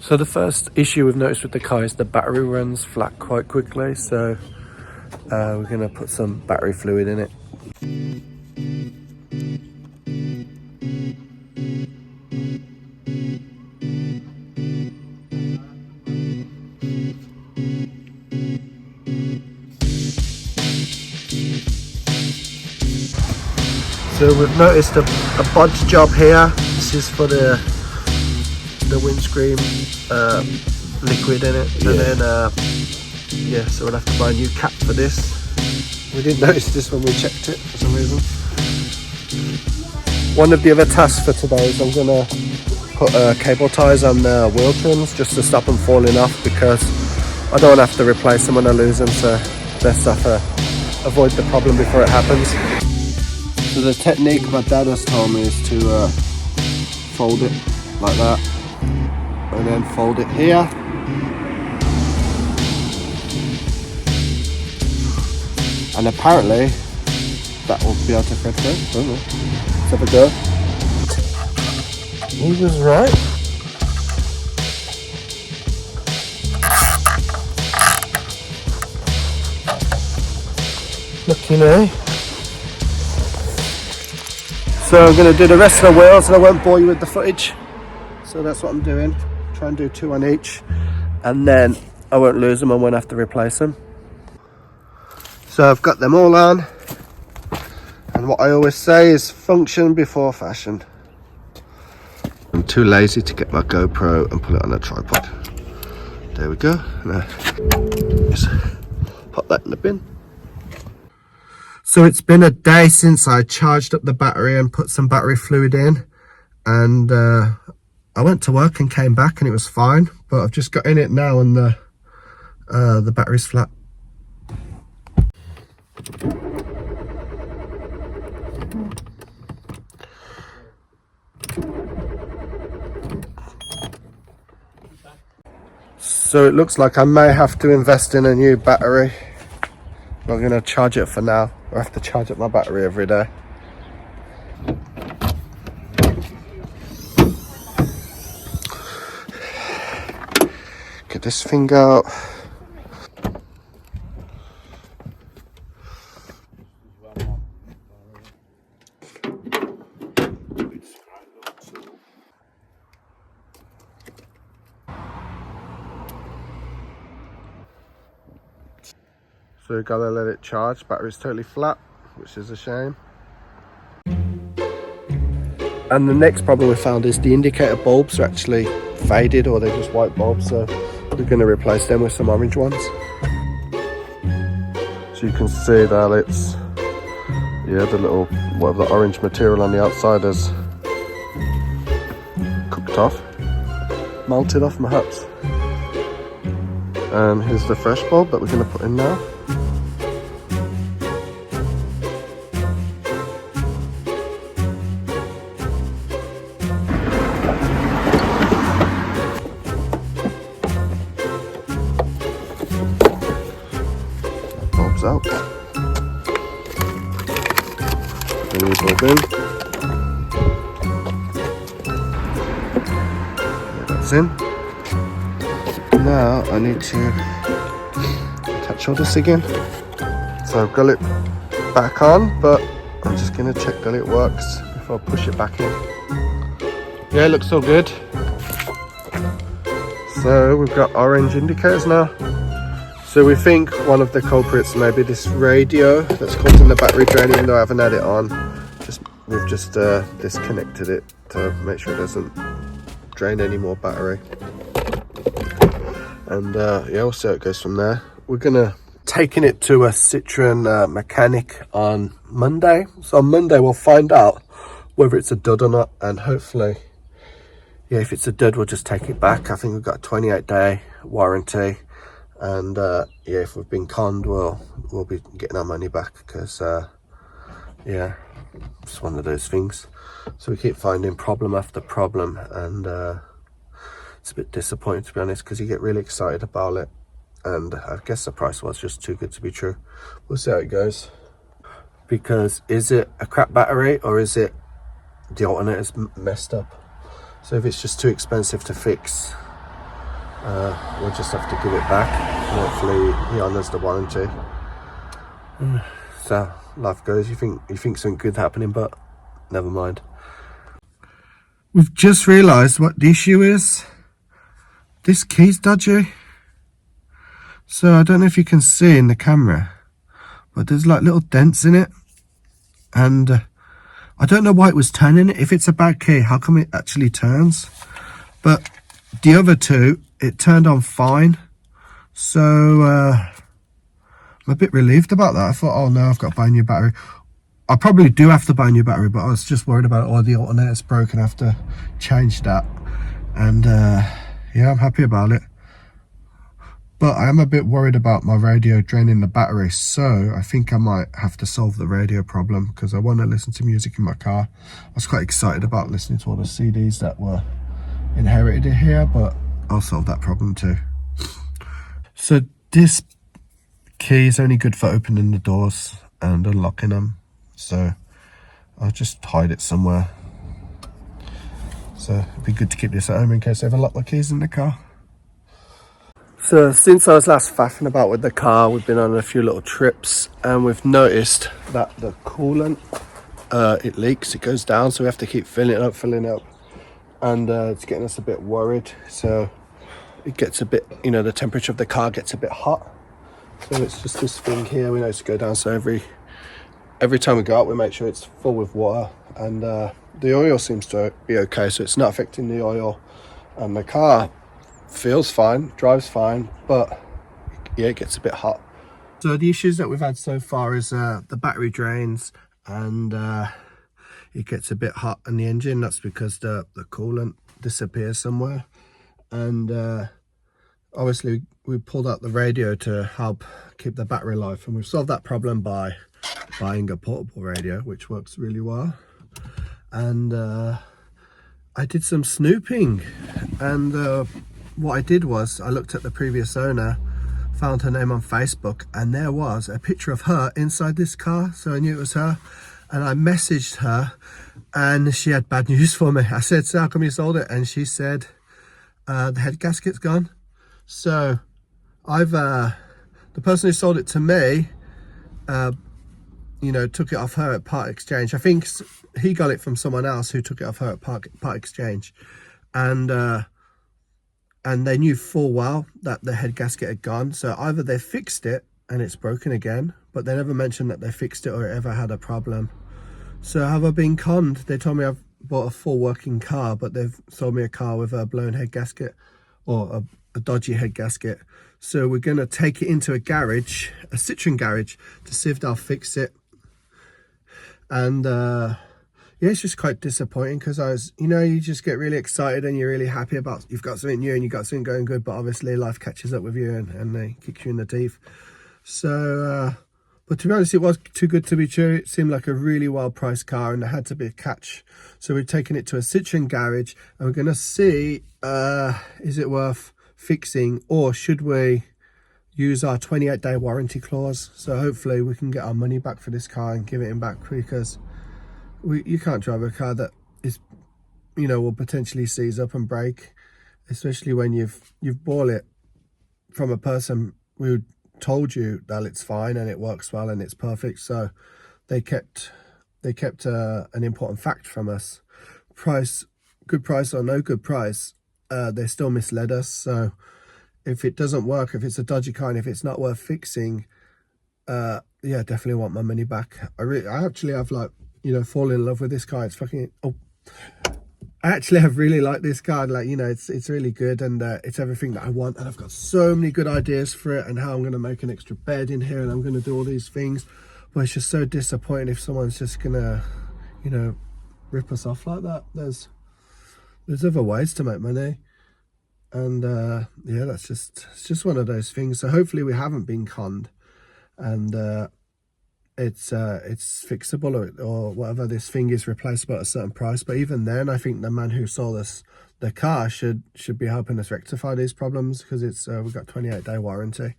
So the first issue we've noticed with the car is the battery runs flat quite quickly, so we're going to put some battery fluid in it. So we've noticed a bodge job here. This is for the windscreen liquid in it, and then yeah, so we'll have to buy a new cap for this. We didn't notice this when we checked it for some reason. One of the other tasks for today is I'm gonna put cable ties on the wheel trims just to stop them falling off, because I don't want to have to replace them when I lose them, so best off avoid the problem before it happens. So the technique my dad has told me is to fold it like that, and then fold it here, and apparently that will be able to fit through. I don't know. Let's have a go. He was right. Lucky me. So I'm going to do the rest of the wheels, and I won't bore you with the footage. So that's what I'm doing. Try and do 2 on each, and then I won't lose them. I won't have to replace them. So I've got them all on, and what I always say is function before fashion. I'm too lazy to get my GoPro and put it on a tripod. There we go. Now, just pop that in the bin. So it's been a day since I charged up the battery and put some battery fluid in, and I went to work and came back and it was fine, but I've just got in it now and the battery's flat. So it looks like I may have to invest in a new battery. I'm going to charge it for now. I have to charge up my battery every day. Get this thing out. So we've got to let it charge. Battery's totally flat, which is a shame. And the next problem we found is the indicator bulbs are actually faded, or they're just white bulbs, so we're going to replace them with some orange ones. So you can see that it's, yeah, the little, the orange material on the outside has cooked off, melted off perhaps. And here's the fresh bulb that we're going to put in now. Bulb's out. The new bulb in. Yeah, that's in. Now I need to attach all this again. So I've got it back on, but I'm just going to check that it works before I push it back in. Yeah, it looks all good. So we've got orange indicators now. So we think one of the culprits may be this radio that's causing the battery drain, even though I haven't had it on. We've just disconnected it to make sure it doesn't drain any more battery. And yeah, we'll see how it goes from there. We're gonna taking it to a Citroen mechanic on Monday. So on Monday we'll find out whether it's a dud or not, and hopefully, yeah, if it's a dud we'll just take it back. I think we've got a 28-day warranty, and yeah, if we've been conned we'll be getting our money back, because yeah, it's one of those things. So we keep finding problem after problem, and it's a bit disappointing, to be honest, because you get really excited about it, and I guess the price was just too good to be true. We'll see how it goes. because is it a crap battery or is it the alternator's messed up? So if it's just too expensive to fix, we'll just have to give it back. Hopefully he honours the warranty. So life goes. You think something good happening, but never mind. We've just realised what the issue is. This key's dodgy. So I don't know if you can see in the camera, but there's like little dents in it, and I don't know why it was turning it. If it's a bad key, how come it actually turns? But the other two, it turned on fine. So I'm a bit relieved about that. I thought, oh no, I've got to buy a new battery. I probably do have to buy a new battery, but I was just worried about, oh, the alternator's broken, I have to change that. And yeah, I'm happy about it. But I am a bit worried about my radio draining the battery, so I think I might have to solve the radio problem, because I want to listen to music in my car. I was quite excited about listening to all the CDs that were inherited here, but I'll solve that problem too. So this key is only good for opening the doors and unlocking them, so I'll just hide it somewhere. So it'd be good to keep this at home in case I ever lock my keys in the car. So since I was last faffing about with the car, we've been on a few little trips, and we've noticed that the coolant, it leaks, it goes down, so we have to keep filling it up, and it's getting us a bit worried. So it gets a bit, you know, the temperature of the car gets a bit hot. So it's just this thing here, we know to go down, so every time we go out we make sure it's full with water, and the oil seems to be okay, so it's not affecting the oil, and the car feels fine, drives fine, but yeah, it gets a bit hot. So the issues that we've had so far is the battery drains, and it gets a bit hot in the engine. That's because the coolant disappears somewhere, and obviously we pulled out the radio to help keep the battery alive, and we've solved that problem by buying a portable radio, which works really well. And I did some snooping, and what I did was I looked at the previous owner, found her name on Facebook, and there was a picture of her inside this car, so I knew it was her. And I messaged her, and she had bad news for me. I said, so how come you sold it? And she said, the head gasket's gone. So I've the person who sold it to me, you know, took it off her at part exchange. I think he got it from someone else who took it off her at part exchange, and they knew full well that the head gasket had gone. So either they fixed it and it's broken again, but they never mentioned that they fixed it or it ever had a problem. So have I been conned? They told me I've bought a full working car, but they've sold me a car with a blown head gasket, or a dodgy head gasket. So we're going to take it into a garage, a Citroen garage, to see if they'll fix it. And yeah, it's just quite disappointing, because I was, you know, you just get really excited and you're really happy about, you've got something new and you've got something going good, but obviously life catches up with you and they kick you in the teeth. So but to be honest, it was too good to be true. It seemed like a really well priced car, and there had to be a catch. So we're taking it to a Citroen garage, and we're going to see, is it worth fixing, or should we use our 28-day warranty clause? So hopefully we can get our money back for this car and give it back, because you can't drive a car that is, you know, will potentially seize up and break, especially when you've bought it from a person who told you that it's fine and it works well and it's perfect. So they kept an important fact from us. Price, good price or no good price, they still misled us. So if it doesn't work, if it's a dodgy car and if it's not worth fixing, yeah, definitely want my money back. I actually have, like, you know, fallen in love with this car. It's fucking, I actually have really liked this car. Like, you know, it's really good, and it's everything that I want, and I've got so many good ideas for it, and how I'm going to make an extra bed in here, and I'm going to do all these things. But it's just so disappointing if someone's just gonna, you know, rip us off like that. There's other ways to make money, and yeah, it's just one of those things. So hopefully we haven't been conned, and it's fixable, or whatever. This thing is replaceable at a certain price. But even then, I think the man who sold us the car should be helping us rectify these problems, because it's we've got 28-day warranty.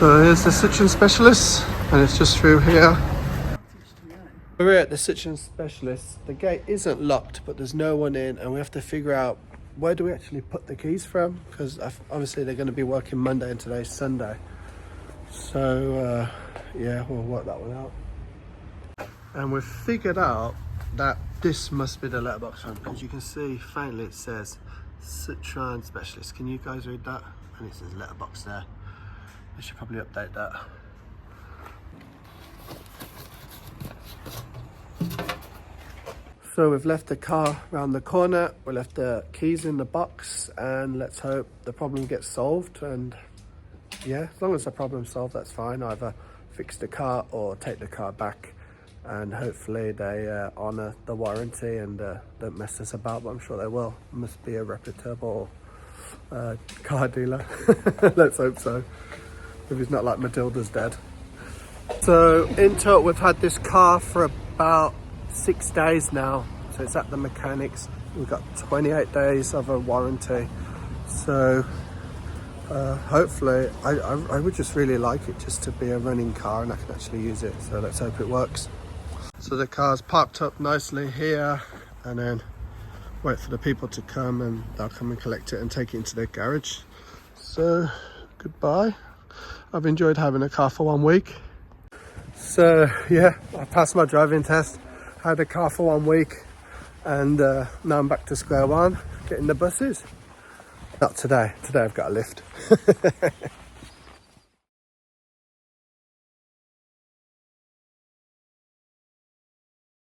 So here's the Citroen specialist, and it's just through here. We're at the Citroen specialist. The gate isn't locked, but there's no one in, and we have to figure out where do we actually put the keys from, because obviously they're going to be working Monday and today's Sunday. So yeah, we'll work that one out. And we've figured out that this must be the letterbox one, because you can see faintly it says Citroen specialist. Can you guys read that? And it says letterbox there. I should probably update that. So we've left the car around the corner, we left the keys in the box, and let's hope the problem gets solved. And yeah, as long as the problem's solved, that's fine. Either fix the car or take the car back, and hopefully they honour the warranty and don't mess us about, but I'm sure they will. Must be a reputable car dealer. Let's hope so, if it's not like Matilda's dead. So in total we've had this car for about 6 days now, so it's at the mechanics. We've got 28 days of a warranty, so hopefully I would just really like it just to be a running car and I can actually use it, so let's hope it works. So the car's parked up nicely here, and then wait for the people to come, and they'll come and collect it and take it into their garage. So goodbye. I've enjoyed having a car for 1 week. So yeah, I passed my driving test, had a car for 1 week, and now I'm back to square one, getting the buses. Not today, today I've got a lift.